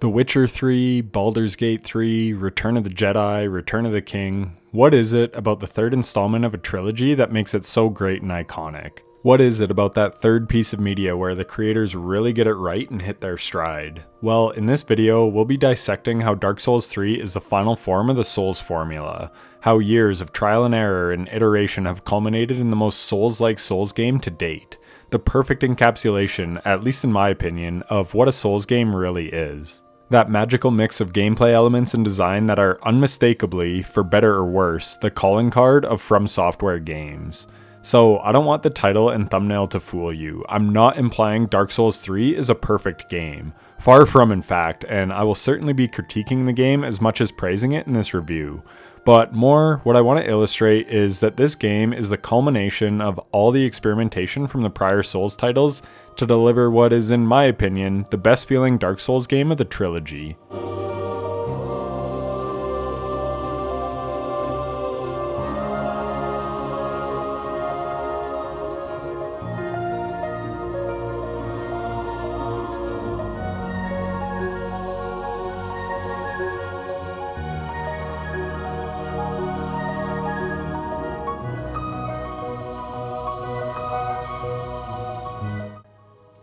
The Witcher 3, Baldur's Gate 3, Return of the Jedi, Return of the King. What is it about the third installment of a trilogy that makes it so great and iconic? What is it about that third piece of media where the creators really get it right and hit their stride? Well, in this video, we'll be dissecting how Dark Souls 3 is the final form of the Souls formula, how years of trial and error and iteration have culminated in the most Souls-like Souls game to date. The perfect encapsulation, at least in my opinion, of what a Souls game really is. That magical mix of gameplay elements and design that are unmistakably, for better or worse, the calling card of From Software games. So, I don't want the title and thumbnail to fool you. I'm not implying Dark Souls 3 is a perfect game. Far from, in fact, and I will certainly be critiquing the game as much as praising it in this review. But more, what I want to illustrate is that this game is the culmination of all the experimentation from the prior Souls titles to deliver what is, in my opinion, the best feeling Dark Souls game of the trilogy.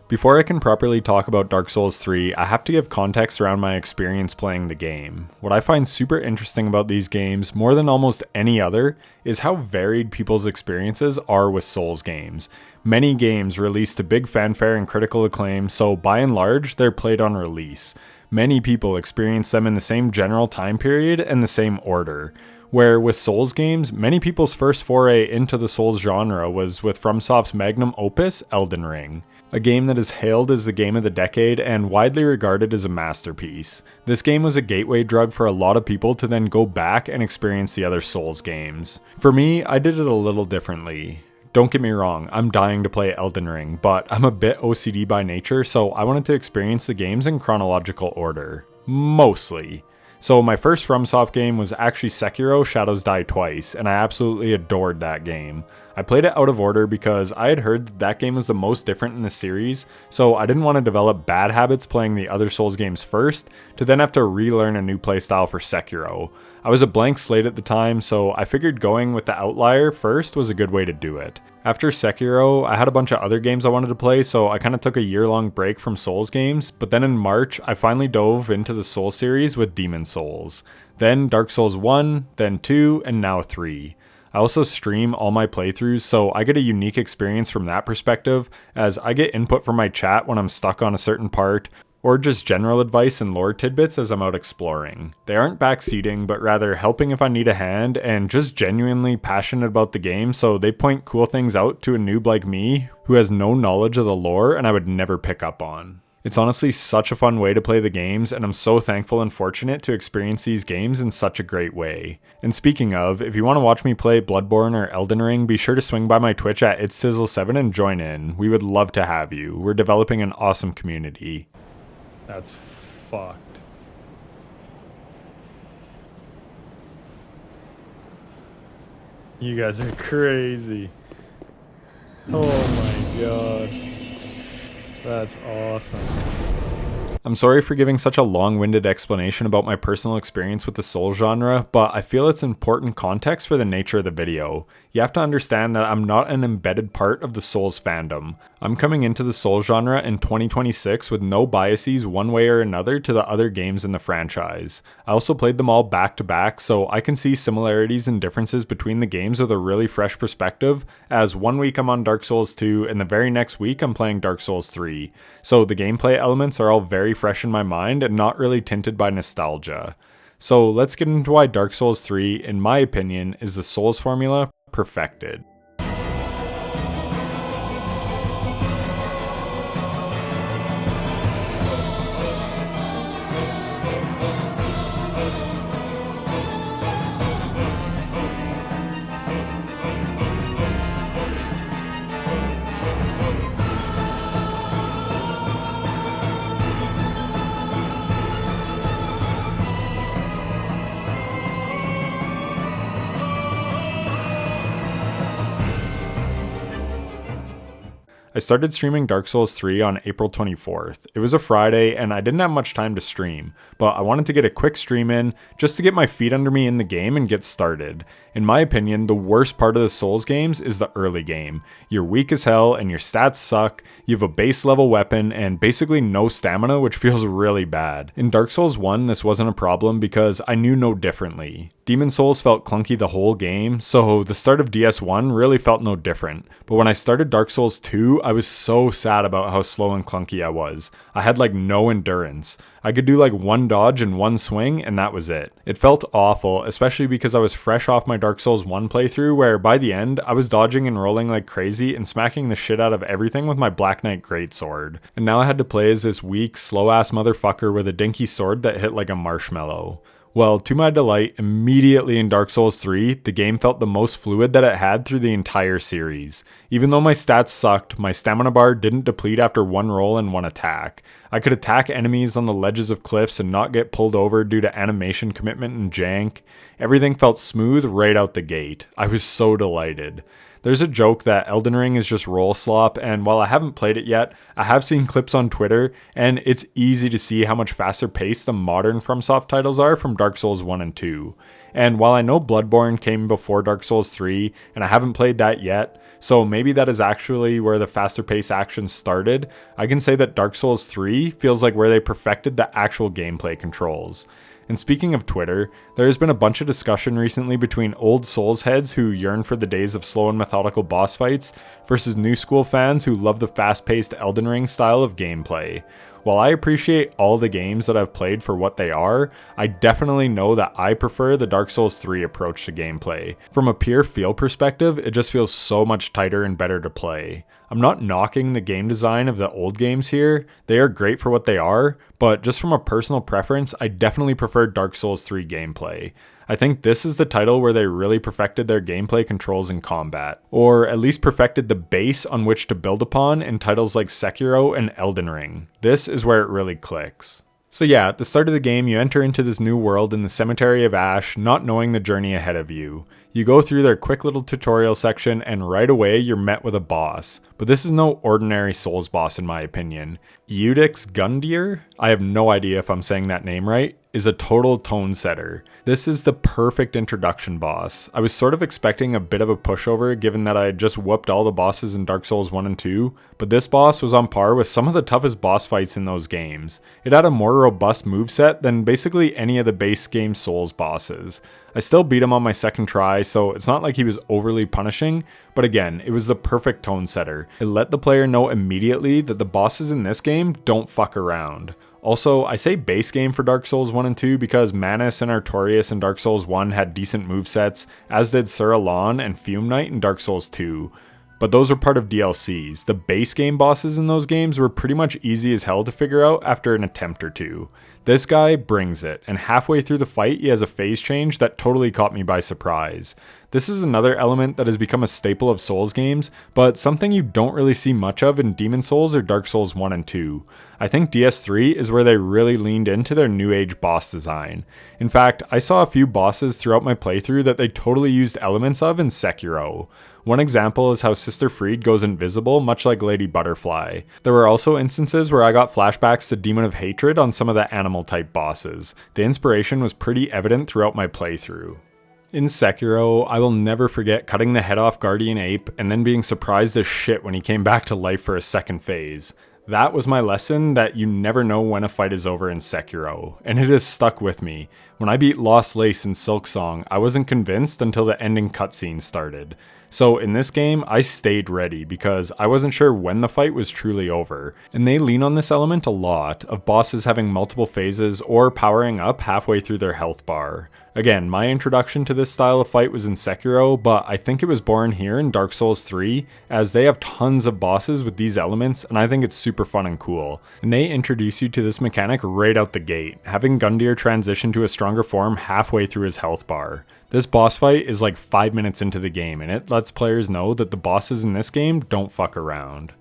Before I can properly talk about Dark Souls 3, I have to give context around my experience playing the game. What I find super interesting about these games, more than almost any other, is how varied people's experiences are with Souls games. Many games release to big fanfare and critical acclaim, so by and large, they're played on release. Many people experience them in the same general time period and the same order. Where with Souls games, many people's first foray into the Souls genre was with FromSoft's magnum opus, Elden Ring. A game that is hailed as the game of the decade and widely regarded as a masterpiece. This game was a gateway drug for a lot of people to then go back and experience the other Souls games. For me, I did it a little differently. Don't get me wrong, I'm dying to play Elden Ring, but I'm a bit OCD by nature, so I wanted to experience the games in chronological order. Mostly. So my first FromSoft game was actually Sekiro: Shadows Die Twice, and I absolutely adored that game. I played it out of order because I had heard that game was the most different in the series, so I didn't want to develop bad habits playing the other Souls games first, to then have to relearn a new playstyle for Sekiro. I was a blank slate at the time, so I figured going with the outlier first was a good way to do it. After Sekiro, I had a bunch of other games I wanted to play, so I kind of took a year-long break from Souls games, but then in March, I finally dove into the Souls series with Demon Souls. Then Dark Souls 1, then 2, and now 3. I also stream all my playthroughs, so I get a unique experience from that perspective, as I get input from my chat when I'm stuck on a certain part, or just general advice and lore tidbits as I'm out exploring. They aren't backseating, but rather helping if I need a hand, and just genuinely passionate about the game, so they point cool things out to a noob like me, who has no knowledge of the lore and I would never pick up on. It's honestly such a fun way to play the games, and I'm so thankful and fortunate to experience these games in such a great way. And speaking of, if you want to watch me play Bloodborne or Elden Ring, be sure to swing by my Twitch at itssizzle7 and join in. We would love to have you. We're developing an awesome community. That's fucked. You guys are crazy. Oh my god. That's awesome. I'm sorry for giving such a long-winded explanation about my personal experience with the Souls genre, but I feel it's important context for the nature of the video. You have to understand that I'm not an embedded part of the Souls fandom. I'm coming into the Souls genre in 2026 with no biases one way or another to the other games in the franchise. I also played them all back to back, so I can see similarities and differences between the games with a really fresh perspective, as one week I'm on Dark Souls 2 and the very next week I'm playing Dark Souls 3. So the gameplay elements are all very fresh in my mind and not really tinted by nostalgia. So let's get into why Dark Souls 3, in my opinion, is the Souls formula perfected. I started streaming Dark Souls 3 on April 24th. It was a Friday and I didn't have much time to stream, but I wanted to get a quick stream in just to get my feet under me in the game and get started. In my opinion, the worst part of the Souls games is the early game. You're weak as hell and your stats suck, you have a base level weapon and basically no stamina, which feels really bad. In Dark Souls 1, this wasn't a problem because I knew no differently. Demon Souls felt clunky the whole game, so the start of DS1 really felt no different. But when I started Dark Souls 2, I was so sad about how slow and clunky I was. I had like no endurance. I could do like one dodge and one swing and that was it. It felt awful, especially because I was fresh off my Dark Souls 1 playthrough where by the end, I was dodging and rolling like crazy and smacking the shit out of everything with my Black Knight Greatsword. And now I had to play as this weak, slow-ass motherfucker with a dinky sword that hit like a marshmallow. Well, to my delight, immediately in Dark Souls 3, the game felt the most fluid that it had through the entire series. Even though my stats sucked, my stamina bar didn't deplete after one roll and one attack. I could attack enemies on the ledges of cliffs and not get pulled over due to animation commitment and jank. Everything felt smooth right out the gate. I was so delighted. There's a joke that Elden Ring is just roll slop, and while I haven't played it yet, I have seen clips on Twitter, and it's easy to see how much faster paced the modern FromSoft titles are from Dark Souls 1 and 2. And while I know Bloodborne came before Dark Souls 3, and I haven't played that yet, so maybe that is actually where the faster paced action started, I can say that Dark Souls 3 feels like where they perfected the actual gameplay controls. And speaking of Twitter, there has been a bunch of discussion recently between old Souls heads who yearn for the days of slow and methodical boss fights versus new school fans who love the fast-paced Elden Ring style of gameplay. While I appreciate all the games that I've played for what they are, I definitely know that I prefer the Dark Souls 3 approach to gameplay. From a pure feel perspective, it just feels so much tighter and better to play. I'm not knocking the game design of the old games here, they are great for what they are, but just from a personal preference, I definitely prefer Dark Souls 3 gameplay. I think this is the title where they really perfected their gameplay controls in combat, or at least perfected the base on which to build upon in titles like Sekiro and Elden Ring. This is where it really clicks. So yeah, at the start of the game, you enter into this new world in the Cemetery of Ash, not knowing the journey ahead of you. You go through their quick little tutorial section and right away you're met with a boss. But this is no ordinary Souls boss in my opinion. Eudix Gundyr, I have no idea if I'm saying that name right, is a total tone setter. This is the perfect introduction boss. I was sort of expecting a bit of a pushover given that I had just whooped all the bosses in Dark Souls 1 and 2, but this boss was on par with some of the toughest boss fights in those games. It had a more robust moveset than basically any of the base game Souls bosses. I still beat him on my second try, so it's not like he was overly punishing, but again, it was the perfect tone setter. It let the player know immediately that the bosses in this game don't fuck around. Also, I say base game for Dark Souls 1 and 2 because Manus and Artorias in Dark Souls 1 had decent movesets, as did Sir Alon and Fume Knight in Dark Souls 2. But those were part of DLCs. The base game bosses in those games were pretty much easy as hell to figure out after an attempt or two. This guy brings it, and halfway through the fight he has a phase change that totally caught me by surprise. This is another element that has become a staple of Souls games, but something you don't really see much of in Demon Souls or Dark Souls 1 and 2. I think DS3 is where they really leaned into their new age boss design. In fact, I saw a few bosses throughout my playthrough that they totally used elements of in Sekiro. One example is how Sister Fried goes invisible, much like Lady Butterfly. There were also instances where I got flashbacks to Demon of Hatred on some of the animal type bosses. The inspiration was pretty evident throughout my playthrough. In Sekiro, I will never forget cutting the head off Guardian Ape and then being surprised as shit when he came back to life for a second phase. That was my lesson that you never know when a fight is over in Sekiro, and it has stuck with me. When I beat Lost Lace in Silksong, I wasn't convinced until the ending cutscene started. So in this game, I stayed ready because I wasn't sure when the fight was truly over. And they lean on this element a lot, of bosses having multiple phases or powering up halfway through their health bar. Again, my introduction to this style of fight was in Sekiro, but I think it was born here in Dark Souls 3, as they have tons of bosses with these elements, and I think it's super fun and cool. And they introduce you to this mechanic right out the gate, having Gundyr transition to a stronger form halfway through his health bar. This boss fight is like 5 minutes into the game, and it lets players know that the bosses in this game don't fuck around.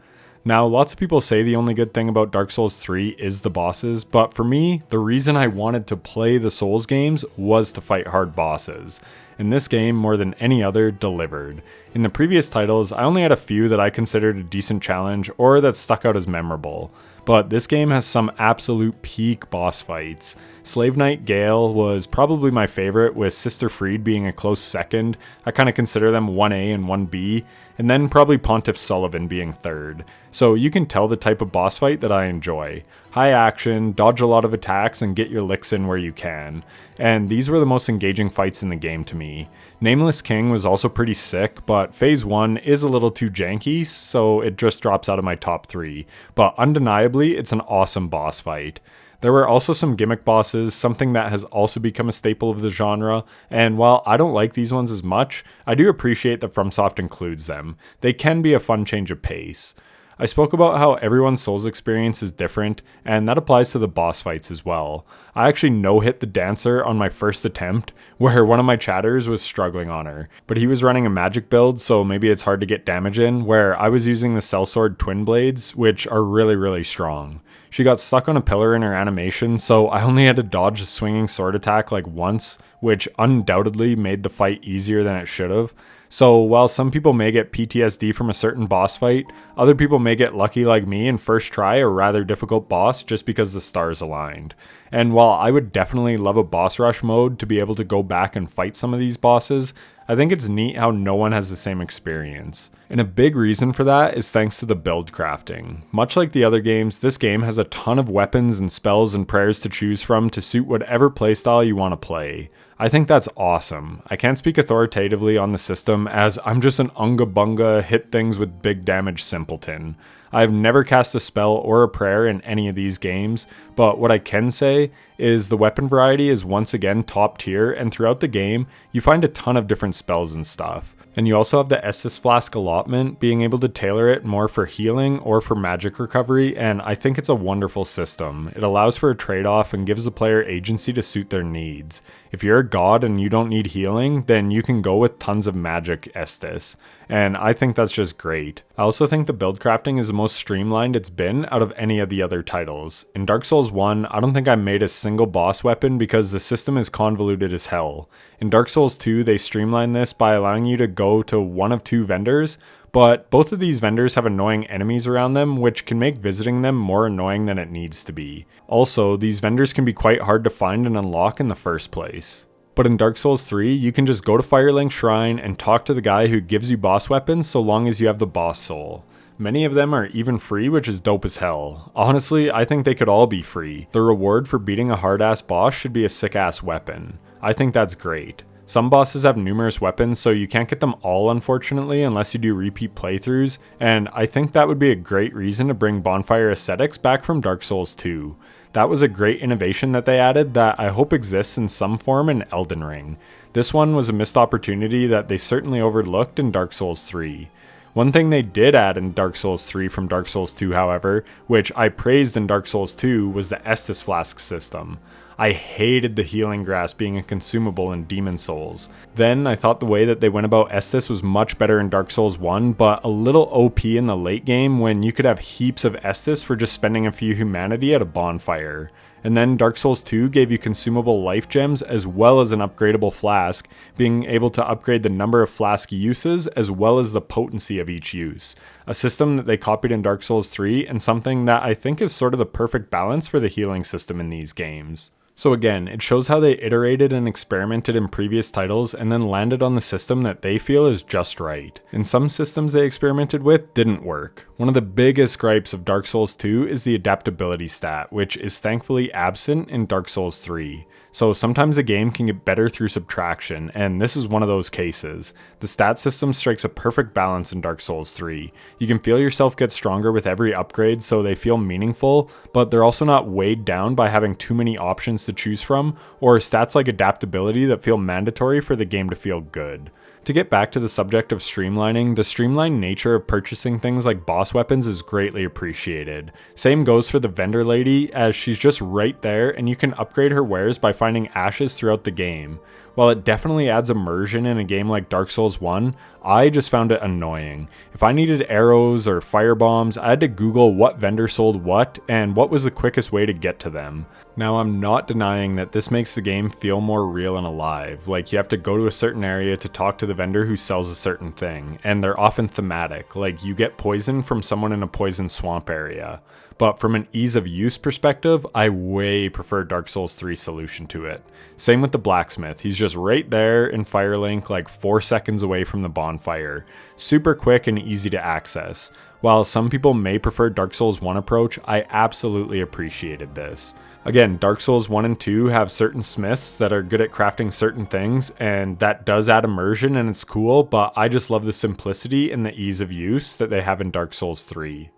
Now, lots of people say the only good thing about Dark Souls 3 is the bosses, but for me, the reason I wanted to play the Souls games was to fight hard bosses. And this game, more than any other, delivered. In the previous titles, I only had a few that I considered a decent challenge or that stuck out as memorable. But this game has some absolute peak boss fights. Slave Knight Gale was probably my favorite, with Sister Freed being a close second. I kind of consider them 1A and 1B, and then probably Pontiff Sullivan being third. So you can tell the type of boss fight that I enjoy. High action, dodge a lot of attacks, and get your licks in where you can. And these were the most engaging fights in the game to me. Nameless King was also pretty sick, but Phase 1 is a little too janky, so it just drops out of my top 3. But undeniably, it's an awesome boss fight. There were also some gimmick bosses, something that has also become a staple of the genre, and while I don't like these ones as much, I do appreciate that FromSoft includes them. They can be a fun change of pace. I spoke about how everyone's Souls experience is different, and that applies to the boss fights as well. I actually no-hit the Dancer on my first attempt, where one of my chatters was struggling on her, but he was running a magic build, so maybe it's hard to get damage in, where I was using the Sellsword Twin Blades, which are really strong. She got stuck on a pillar in her animation, so I only had to dodge a swinging sword attack like once, which undoubtedly made the fight easier than it should have. So while some people may get PTSD from a certain boss fight, other people may get lucky like me and first try a rather difficult boss just because the stars aligned. And while I would definitely love a boss rush mode to be able to go back and fight some of these bosses, I think it's neat how no one has the same experience. And a big reason for that is thanks to the build crafting. Much like the other games, this game has a ton of weapons and spells and prayers to choose from to suit whatever playstyle you want to play. I think that's awesome. I can't speak authoritatively on the system as I'm just an unga bunga hit things with big damage simpleton. I've never cast a spell or a prayer in any of these games, but what I can say is the weapon variety is once again top tier, and throughout the game, you find a ton of different spells and stuff. And you also have the Estus Flask allotment, being able to tailor it more for healing or for magic recovery, and I think it's a wonderful system. It allows for a trade-off and gives the player agency to suit their needs. If you're a god and you don't need healing, then you can go with tons of magic Estus, and I think that's just great. I also think the build crafting is the most streamlined it's been out of any of the other titles. In Dark Souls 1, I don't think I made a single boss weapon because the system is convoluted as hell. In Dark Souls 2, they streamlined this by allowing you to go to one of two vendors, but both of these vendors have annoying enemies around them, which can make visiting them more annoying than it needs to be. Also, these vendors can be quite hard to find and unlock in the first place. But in Dark Souls 3, you can just go to Firelink Shrine and talk to the guy who gives you boss weapons so long as you have the boss soul. Many of them are even free, which is dope as hell. Honestly, I think they could all be free. The reward for beating a hard-ass boss should be a sick-ass weapon. I think that's great. Some bosses have numerous weapons, so you can't get them all unfortunately unless you do repeat playthroughs, and I think that would be a great reason to bring bonfire aesthetics back from Dark Souls 2. That was a great innovation that they added that I hope exists in some form in Elden Ring. This one was a missed opportunity that they certainly overlooked in Dark Souls 3. One thing they did add in Dark Souls 3 from Dark Souls 2, however, which I praised in Dark Souls 2, was the Estus Flask system. I hated the healing grass being a consumable in Demon Souls. Then I thought the way that they went about Estus was much better in Dark Souls 1, but a little OP in the late game when you could have heaps of Estus for just spending a few humanity at a bonfire. And then Dark Souls 2 gave you consumable life gems as well as an upgradable flask, being able to upgrade the number of flask uses as well as the potency of each use. A system that they copied in Dark Souls 3 and something that I think is sort of the perfect balance for the healing system in these games. So again, it shows how they iterated and experimented in previous titles and then landed on the system that they feel is just right. And some systems they experimented with didn't work. One of the biggest gripes of Dark Souls 2 is the adaptability stat, which is thankfully absent in Dark Souls 3. So sometimes a game can get better through subtraction, and this is one of those cases. The stat system strikes a perfect balance in Dark Souls 3. You can feel yourself get stronger with every upgrade, so they feel meaningful, but they're also not weighed down by having too many options to choose from, or stats like adaptability that feel mandatory for the game to feel good. To get back to the subject of streamlining, the streamlined nature of purchasing things like boss weapons is greatly appreciated. Same goes for the vendor lady, as she's just right there and you can upgrade her wares by finding ashes throughout the game. While it definitely adds immersion in a game like Dark Souls 1, I just found it annoying. If I needed arrows or fire bombs, I had to Google what vendor sold what and what was the quickest way to get to them. Now, I'm not denying that this makes the game feel more real and alive, like you have to go to a certain area to talk to the vendor who sells a certain thing, and they're often thematic, like you get poison from someone in a poison swamp area. But from an ease of use perspective, I way prefer Dark Souls 3's solution to it. Same with the blacksmith, he's just right there in Firelink, like 4 seconds away from the bonfire. Super quick and easy to access. While some people may prefer Dark Souls 1 approach, I absolutely appreciated this. Again, Dark Souls 1 and 2 have certain smiths that are good at crafting certain things, and that does add immersion and it's cool, but I just love the simplicity and the ease of use that they have in Dark Souls 3.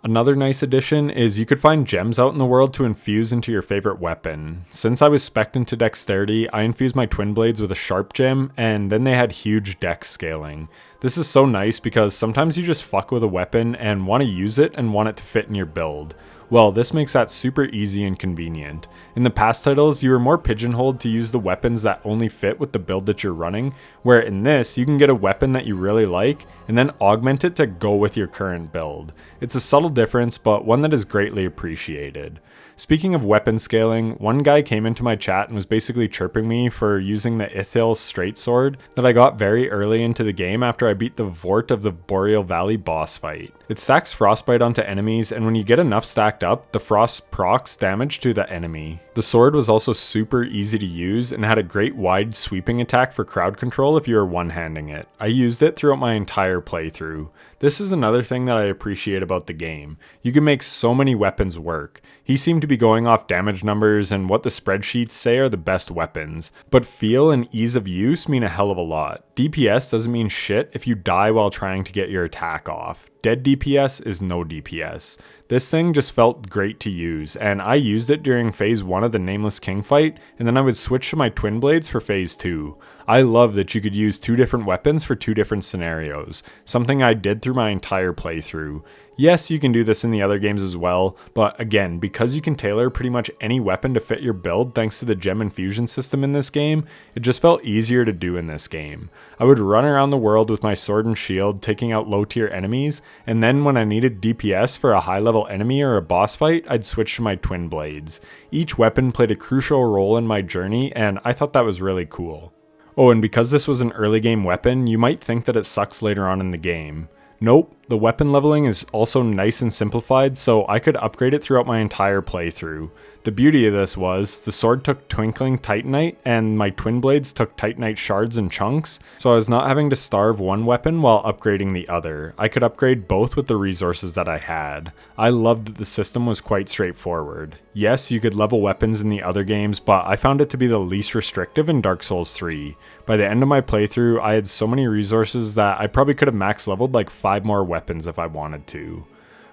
Another nice addition is you could find gems out in the world to infuse into your favorite weapon. Since I was spec'd into dexterity, I infused my twin blades with a sharp gem, and then they had huge dex scaling. This is so nice because sometimes you just fuck with a weapon and want to use it and want it to fit in your build. Well, this makes that super easy and convenient. In the past titles, you were more pigeonholed to use the weapons that only fit with the build that you're running, where in this, you can get a weapon that you really like, and then augment it to go with your current build. It's a subtle difference, but one that is greatly appreciated. Speaking of weapon scaling, one guy came into my chat and was basically chirping me for using the Ithil straight sword that I got very early into the game after I beat the Vort of the Boreal Valley boss fight. It stacks frostbite onto enemies, and when you get enough stacked up, the frost procs damage to the enemy. The sword was also super easy to use and had a great wide sweeping attack for crowd control if you were one-handing it. I used it throughout my entire playthrough. This is another thing that I appreciate about the game. You can make so many weapons work. He seemed to be going off damage numbers and what the spreadsheets say are the best weapons, but feel and ease of use mean a hell of a lot. DPS doesn't mean shit if you die while trying to get your attack off. Dead DPS is no DPS. This thing just felt great to use, and I used it during phase 1 of the Nameless King fight, and then I would switch to my twin blades for phase 2. I love that you could use 2 different weapons for 2 different scenarios, something I did through my entire playthrough. Yes, you can do this in the other games as well, but again, because you can tailor pretty much any weapon to fit your build thanks to the gem infusion system in this game, it just felt easier to do in this game. I would run around the world with my sword and shield taking out low tier enemies, and then when I needed DPS for a high level enemy or a boss fight, I'd switch to my twin blades. Each weapon played a crucial role in my journey, and I thought that was really cool. Oh, and because this was an early game weapon, you might think that it sucks later on in the game. Nope, the weapon leveling is also nice and simplified, so I could upgrade it throughout my entire playthrough. The beauty of this was, the sword took Twinkling Titanite, and my twin blades took Titanite shards and chunks, so I was not having to starve one weapon while upgrading the other. I could upgrade both with the resources that I had. I loved that the system was quite straightforward. Yes, you could level weapons in the other games, but I found it to be the least restrictive in Dark Souls 3. By the end of my playthrough, I had so many resources that I probably could have max leveled like 5 more weapons if I wanted to.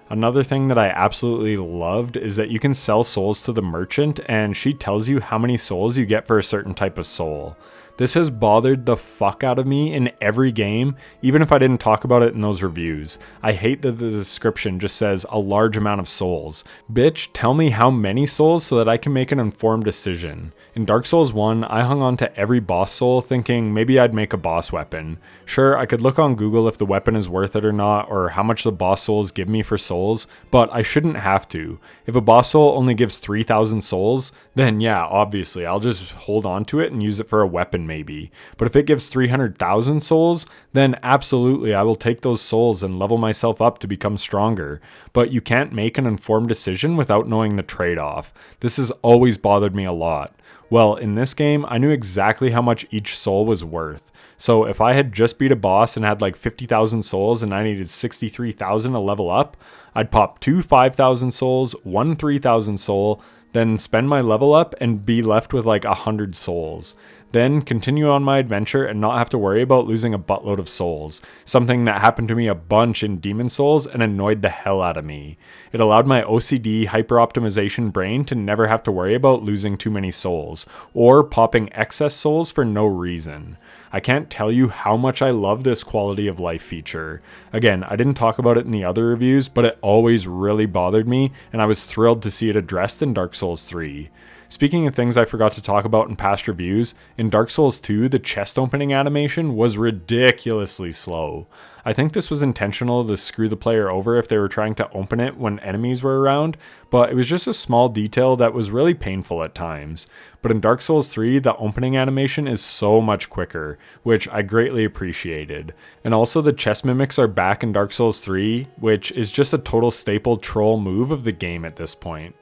Another thing that I absolutely loved is that you can sell souls to the merchant and she tells you how many souls you get for a certain type of soul. This has bothered the fuck out of me in every game, even if I didn't talk about it in those reviews. I hate that the description just says a large amount of souls. Bitch, tell me how many souls so that I can make an informed decision. In Dark Souls 1, I hung on to every boss soul thinking maybe I'd make a boss weapon. Sure, I could look on Google if the weapon is worth it or not, or how much the boss souls give me for souls, but I shouldn't have to. If a boss soul only gives 3,000 souls, then yeah, obviously, I'll just hold on to it and use it for a weapon maybe. But if it gives 300,000 souls, then absolutely I will take those souls and level myself up to become stronger. But you can't make an informed decision without knowing the trade-off. This has always bothered me a lot. Well, in this game, I knew exactly how much each soul was worth. So if I had just beat a boss and had like 50,000 souls and I needed 63,000 to level up, I'd pop 2 5,000 souls, 1 3,000 soul, then spend my level up and be left with like 100 souls. then continue on my adventure and not have to worry about losing a buttload of souls, something that happened to me a bunch in Demon Souls and annoyed the hell out of me. It allowed my OCD hyper-optimization brain to never have to worry about losing too many souls, or popping excess souls for no reason. I can't tell you how much I love this quality of life feature. Again, I didn't talk about it in the other reviews, but it always really bothered me, and I was thrilled to see it addressed in Dark Souls 3. Speaking of things I forgot to talk about in past reviews, in Dark Souls 2, the chest opening animation was ridiculously slow. I think this was intentional to screw the player over if they were trying to open it when enemies were around, but it was just a small detail that was really painful at times. But in Dark Souls 3, the opening animation is so much quicker, which I greatly appreciated. And also the chest mimics are back in Dark Souls 3, which is just a total staple troll move of the game at this point.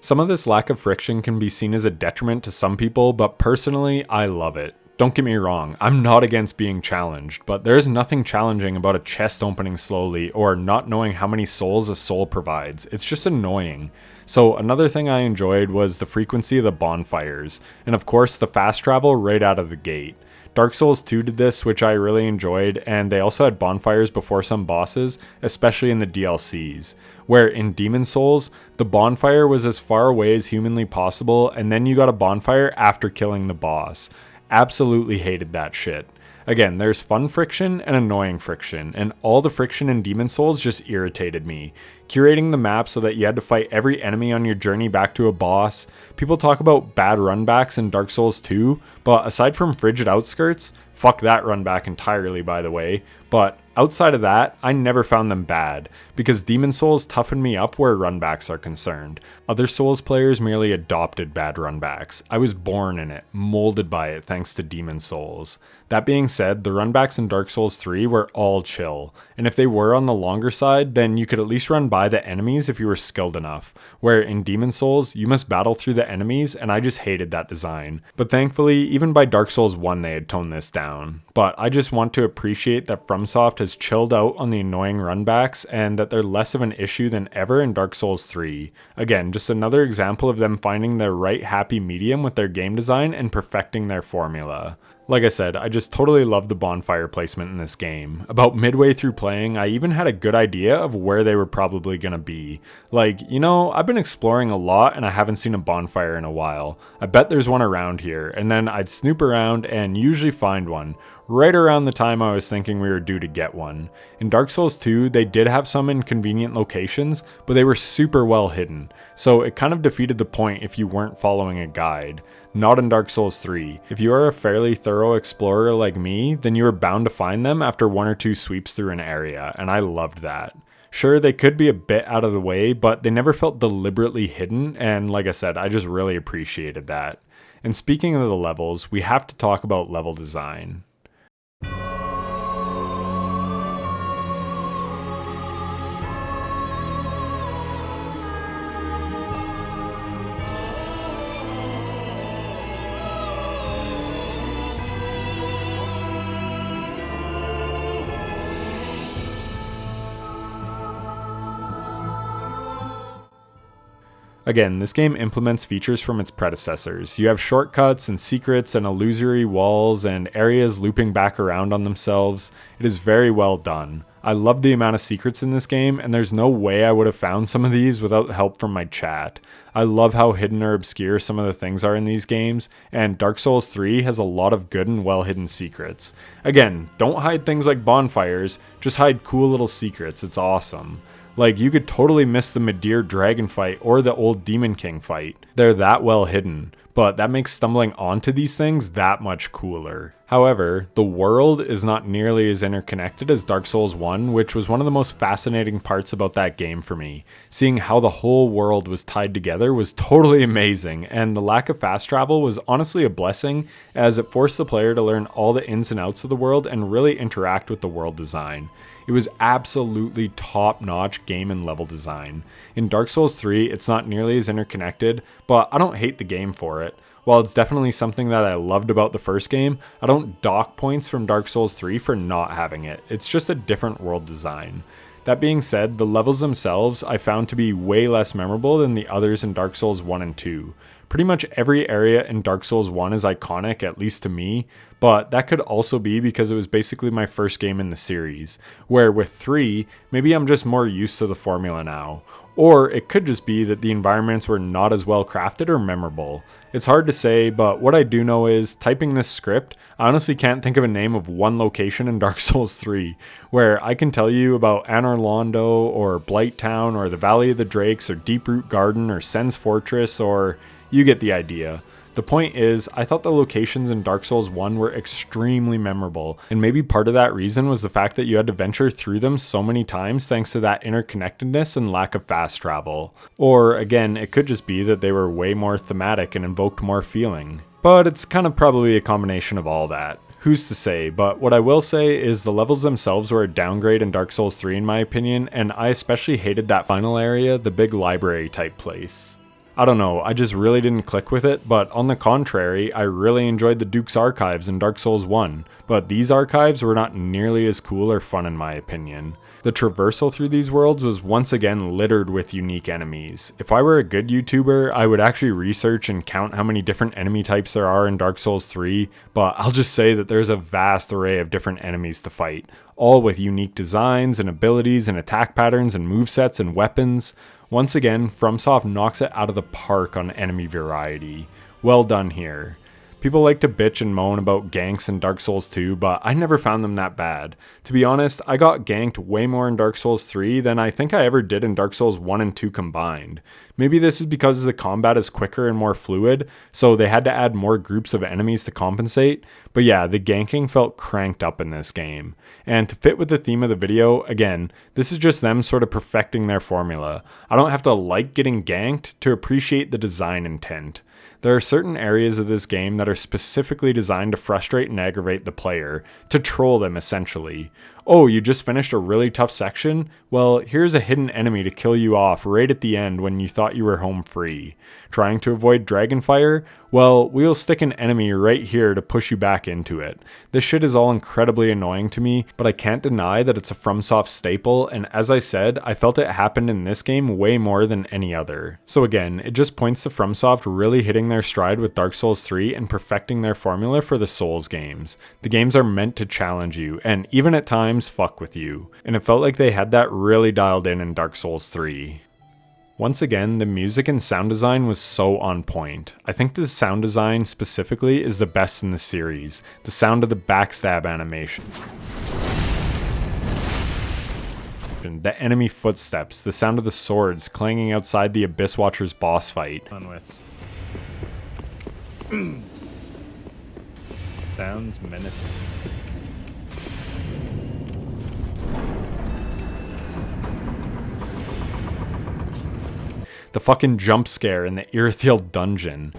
Some of this lack of friction can be seen as a detriment to some people, but personally, I love it. Don't get me wrong, I'm not against being challenged, but there's nothing challenging about a chest opening slowly or not knowing how many souls a soul provides. It's just annoying. So another thing I enjoyed was the frequency of the bonfires, and of course the fast travel right out of the gate. Dark Souls 2 did this, which I really enjoyed, and they also had bonfires before some bosses, especially in the DLCs, where in Demon Souls, the bonfire was as far away as humanly possible, and then you got a bonfire after killing the boss. Absolutely hated that shit. Again, there's fun friction and annoying friction, and all the friction in Demon Souls just irritated me. Curating the map so that you had to fight every enemy on your journey back to a boss. People talk about bad runbacks in Dark Souls 2, but aside from Frigid Outskirts, fuck that runback entirely by the way, but outside of that, I never found them bad, because Demon Souls toughened me up where runbacks are concerned. Other Souls players merely adopted bad runbacks. I was born in it, molded by it thanks to Demon Souls. That being said, the runbacks in Dark Souls 3 were all chill, and if they were on the longer side, then you could at least run by the enemies if you were skilled enough, where in Demon Souls, you must battle through the enemies, and I just hated that design. But thankfully, even by Dark Souls 1 they had toned this down. But I just want to appreciate that FromSoft has chilled out on the annoying runbacks, and that they're less of an issue than ever in Dark Souls 3. Again, just another example of them finding their right happy medium with their game design and perfecting their formula. Like I said, I just totally love the bonfire placement in this game. About midway through playing, I even had a good idea of where they were probably gonna be. Like, you know, I've been exploring a lot and I haven't seen a bonfire in a while. I bet there's one around here, and then I'd snoop around and usually find one, right around the time I was thinking we were due to get one. In Dark Souls 2, they did have some in convenient locations, but they were super well hidden, so it kind of defeated the point if you weren't following a guide. Not in Dark Souls 3. If you are a fairly thorough explorer like me, then you are bound to find them after one or two sweeps through an area, and I loved that. Sure, they could be a bit out of the way, but they never felt deliberately hidden, and like I said, I just really appreciated that. And speaking of the levels, we have to talk about level design. Again, this game implements features from its predecessors. You have shortcuts and secrets and illusory walls and areas looping back around on themselves. It is very well done. I love the amount of secrets in this game, and there's no way I would have found some of these without help from my chat. I love how hidden or obscure some of the things are in these games, and Dark Souls 3 has a lot of good and well hidden secrets. Again, don't hide things like bonfires, just hide cool little secrets, it's awesome. Like, you could totally miss the Midir dragon fight or the old Demon King fight. They're that well hidden, but that makes stumbling onto these things that much cooler. However, the world is not nearly as interconnected as Dark Souls 1, which was one of the most fascinating parts about that game for me. Seeing how the whole world was tied together was totally amazing, and the lack of fast travel was honestly a blessing, as it forced the player to learn all the ins and outs of the world and really interact with the world design. It was absolutely top-notch game and level design. In Dark Souls 3, it's not nearly as interconnected, but I don't hate the game for it. While it's definitely something that I loved about the first game, I don't dock points from Dark Souls 3 for not having it. It's just a different world design. That being said, the levels themselves I found to be way less memorable than the others in Dark Souls 1 and 2. Pretty much every area in Dark Souls 1 is iconic, at least to me, but that could also be because it was basically my first game in the series, where with 3, maybe I'm just more used to the formula now. Or it could just be that the environments were not as well crafted or memorable. It's hard to say, but what I do know is, typing this script, I honestly can't think of a name of one location in Dark Souls 3, where I can tell you about Anor Londo, or Blight Town, or the Valley of the Drakes, or Deeproot Garden, or Sen's Fortress, or you get the idea. The point is, I thought the locations in Dark Souls 1 were extremely memorable, and maybe part of that reason was the fact that you had to venture through them so many times thanks to that interconnectedness and lack of fast travel. Or again, it could just be that they were way more thematic and invoked more feeling. But it's kind of probably a combination of all that. Who's to say, but what I will say is the levels themselves were a downgrade in Dark Souls 3 in my opinion, and I especially hated that final area, the big library type place. I don't know, I just really didn't click with it, but on the contrary, I really enjoyed the Duke's Archives in Dark Souls 1, but these archives were not nearly as cool or fun in my opinion. The traversal through these worlds was once again littered with unique enemies. If I were a good YouTuber, I would actually research and count how many different enemy types there are in Dark Souls 3, but I'll just say that there's a vast array of different enemies to fight, all with unique designs and abilities and attack patterns and movesets and weapons. Once again, FromSoft knocks it out of the park on enemy variety. Well done here. People like to bitch and moan about ganks in Dark Souls 2, but I never found them that bad. To be honest, I got ganked way more in Dark Souls 3 than I think I ever did in Dark Souls 1 and 2 combined. Maybe this is because the combat is quicker and more fluid, so they had to add more groups of enemies to compensate, but yeah, the ganking felt cranked up in this game. And to fit with the theme of the video, again, this is just them sort of perfecting their formula. I don't have to like getting ganked to appreciate the design intent. There are certain areas of this game that are specifically designed to frustrate and aggravate the player, to troll them essentially. Oh, you just finished a really tough section? Well, here's a hidden enemy to kill you off right at the end when you thought you were home free. Trying to avoid dragonfire? Well, we'll stick an enemy right here to push you back into it. This shit is all incredibly annoying to me, but I can't deny that it's a FromSoft staple, and as I said, I felt it happened in this game way more than any other. So again, it just points to FromSoft really hitting their stride with Dark Souls 3 and perfecting their formula for the Souls games. The games are meant to challenge you, and even at times, fuck with you. And it felt like they had that really dialed in Dark Souls 3. Once again, the music and sound design was so on point. I think the sound design specifically is the best in the series. The sound of the backstab animation, the enemy footsteps, the sound of the swords clanging outside the Abyss Watcher's boss fight. On with sounds menacing. The fucking jump scare in the Irithyll dungeon.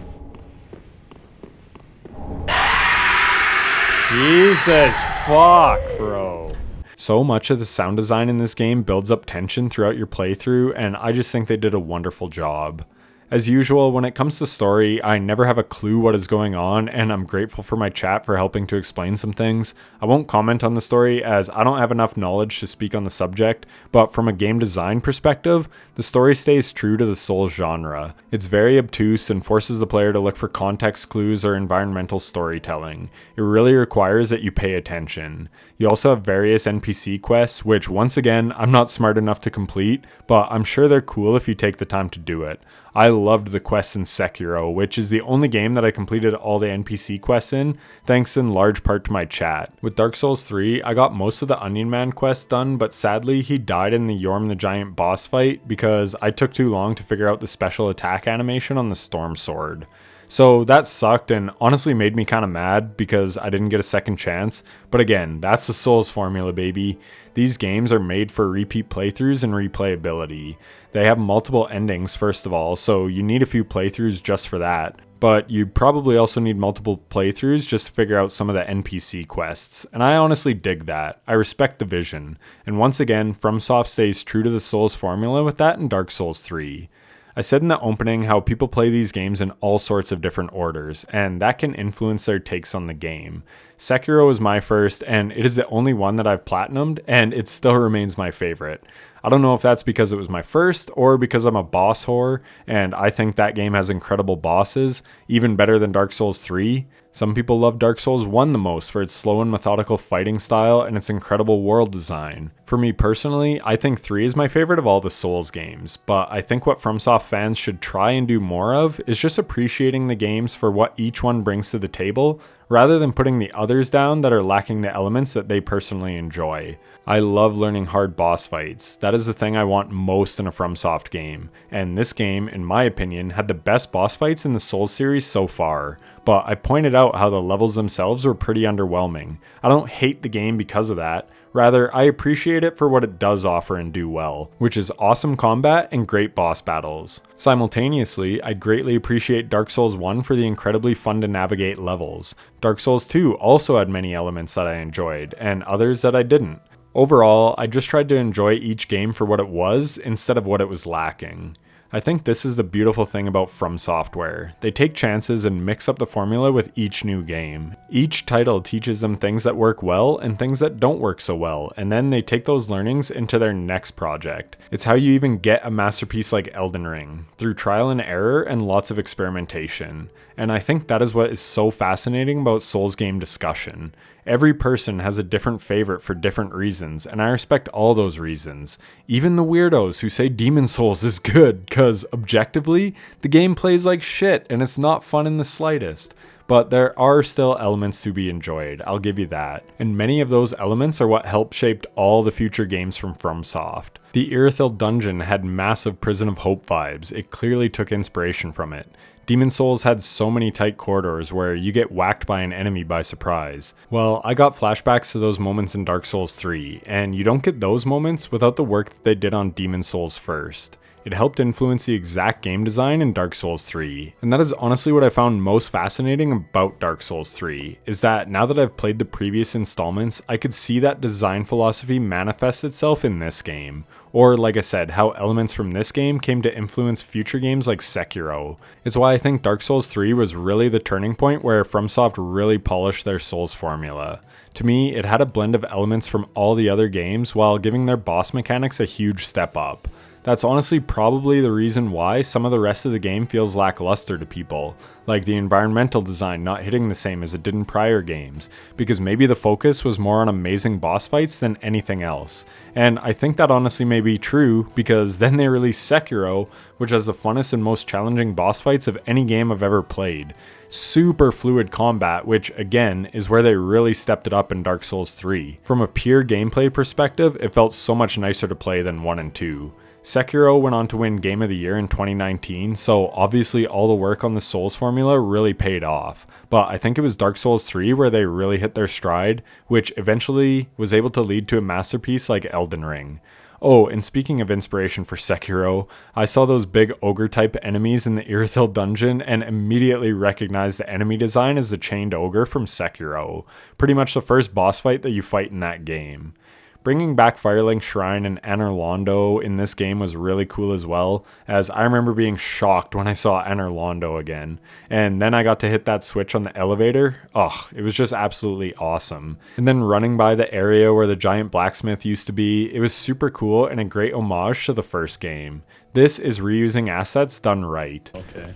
Jesus fuck, bro. So much of the sound design in this game builds up tension throughout your playthrough, and I just think they did a wonderful job. As usual, when it comes to story, I never have a clue what is going on, and I'm grateful for my chat for helping to explain some things. I won't comment on the story as I don't have enough knowledge to speak on the subject, but from a game design perspective, the story stays true to the Souls genre. It's very obtuse and forces the player to look for context clues or environmental storytelling. It really requires that you pay attention. You also have various NPC quests, which once again, I'm not smart enough to complete, but I'm sure they're cool if you take the time to do it. I loved the quests in Sekiro, which is the only game that I completed all the NPC quests in, thanks in large part to my chat. With Dark Souls 3, I got most of the Onion Man quests done, but sadly he died in the Yorm the Giant boss fight because I took too long to figure out the special attack animation on the Storm Sword. So that sucked and honestly made me kind of mad because I didn't get a second chance. But again, that's the Souls formula, baby. These games are made for repeat playthroughs and replayability. They have multiple endings, first of all, so you need a few playthroughs just for that. But you probably also need multiple playthroughs just to figure out some of the NPC quests. And I honestly dig that. I respect the vision. And once again, FromSoft stays true to the Souls formula with that in Dark Souls 3. I said in the opening how people play these games in all sorts of different orders, and that can influence their takes on the game. Sekiro was my first, and it is the only one that I've platinumed, and it still remains my favorite. I don't know if that's because it was my first or because I'm a boss whore and I think that game has incredible bosses, even better than Dark Souls 3. Some people love Dark Souls 1 the most for its slow and methodical fighting style and its incredible world design. For me personally, I think 3 is my favorite of all the Souls games, but I think what FromSoft fans should try and do more of is just appreciating the games for what each one brings to the table, rather than putting the others down that are lacking the elements that they personally enjoy. I love learning hard boss fights. That is the thing I want most in a FromSoft game, and this game, in my opinion, had the best boss fights in the Souls series so far, but I pointed out how the levels themselves were pretty underwhelming. I don't hate the game because of that. Rather, I appreciate it for what it does offer and do well, which is awesome combat and great boss battles. Simultaneously, I greatly appreciate Dark Souls 1 for the incredibly fun to navigate levels. Dark Souls 2 also had many elements that I enjoyed, and others that I didn't. Overall, I just tried to enjoy each game for what it was instead of what it was lacking. I think this is the beautiful thing about From Software. They take chances and mix up the formula with each new game. Each title teaches them things that work well and things that don't work so well, and then they take those learnings into their next project. It's how you even get a masterpiece like Elden Ring, through trial and error and lots of experimentation. And I think that is what is so fascinating about Souls game discussion. Every person has a different favorite for different reasons, and I respect all those reasons. Even the weirdos who say Demon Souls is good, cause objectively, the game plays like shit and it's not fun in the slightest. But there are still elements to be enjoyed, I'll give you that. And many of those elements are what helped shape all the future games from FromSoft. The Irithyll dungeon had massive Prison of Hope vibes, it clearly took inspiration from it. Demon Souls had so many tight corridors where you get whacked by an enemy by surprise. Well, I got flashbacks to those moments in Dark Souls 3, and you don't get those moments without the work that they did on Demon Souls first. It helped influence the exact game design in Dark Souls 3, and that is honestly what I found most fascinating about Dark Souls 3, is that now that I've played the previous installments, I could see that design philosophy manifest itself in this game. Or, like I said, how elements from this game came to influence future games like Sekiro. It's why I think Dark Souls 3 was really the turning point where FromSoft really polished their Souls formula. To me, it had a blend of elements from all the other games while giving their boss mechanics a huge step up. That's honestly probably the reason why some of the rest of the game feels lackluster to people, like the environmental design not hitting the same as it did in prior games, because maybe the focus was more on amazing boss fights than anything else. And I think that honestly may be true, because then they released Sekiro, which has the funnest and most challenging boss fights of any game I've ever played. Super fluid combat, which again is where they really stepped it up in Dark Souls 3. From a pure gameplay perspective, it felt so much nicer to play than 1 and 2. Sekiro went on to win Game of the Year in 2019, so obviously all the work on the Souls formula really paid off. But I think it was Dark Souls 3 where they really hit their stride, which eventually was able to lead to a masterpiece like Elden Ring. Oh, and speaking of inspiration for Sekiro, I saw those big ogre-type enemies in the Irithyll dungeon and immediately recognized the enemy design as the Chained Ogre from Sekiro, pretty much the first boss fight that you fight in that game. Bringing back Firelink Shrine and Anor Londo in this game was really cool as well, as I remember being shocked when I saw Anor Londo again. And then I got to hit that switch on the elevator. Oh, it was just absolutely awesome. And then running by the area where the giant blacksmith used to be, it was super cool and a great homage to the first game. This is reusing assets done right. Okay.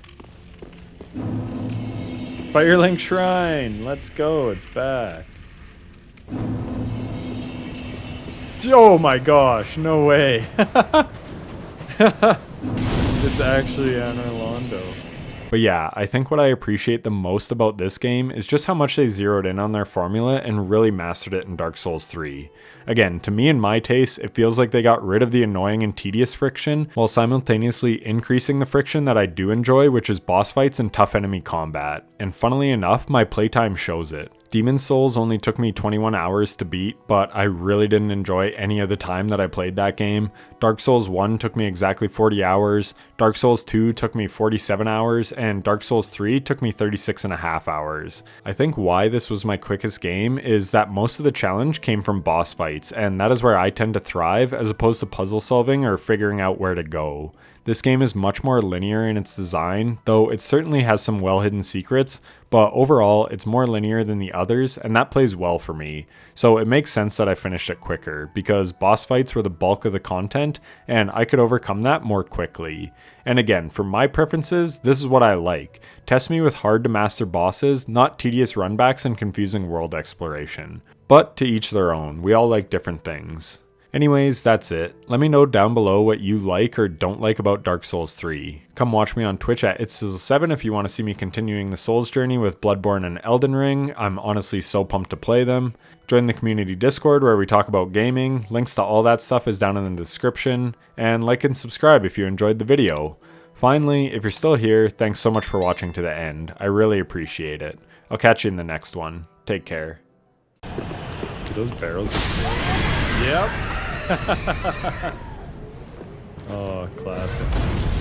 Firelink Shrine, let's go, it's back. Oh my gosh, no way. It's actually Anor Londo. But yeah, I think what I appreciate the most about this game is just how much they zeroed in on their formula and really mastered it in Dark Souls 3. Again, to me and my taste, it feels like they got rid of the annoying and tedious friction while simultaneously increasing the friction that I do enjoy, which is boss fights and tough enemy combat. And funnily enough, my playtime shows it. Demon Souls only took me 21 hours to beat, but I really didn't enjoy any of the time that I played that game. Dark Souls 1 took me exactly 40 hours, Dark Souls 2 took me 47 hours, and Dark Souls 3 took me 36.5 hours. I think why this was my quickest game is that most of the challenge came from boss fights, and that is where I tend to thrive as opposed to puzzle solving or figuring out where to go. This game is much more linear in its design, though it certainly has some well-hidden secrets, but overall it's more linear than the others, and that plays well for me. So it makes sense that I finished it quicker, because boss fights were the bulk of the content, and I could overcome that more quickly. And again, for my preferences, this is what I like. Test me with hard to master bosses, not tedious runbacks and confusing world exploration. But to each their own, we all like different things. Anyways, that's it. Let me know down below what you like or don't like about Dark Souls 3. Come watch me on Twitch at ItSizzle7 if you want to see me continuing the Souls journey with Bloodborne and Elden Ring. I'm honestly so pumped to play them. Join the community Discord where we talk about gaming. Links to all that stuff is down in the description. And like and subscribe if you enjoyed the video. Finally, if you're still here, thanks so much for watching to the end. I really appreciate it. I'll catch you in the next one. Take care. Do those barrels? Yep. Oh, classic.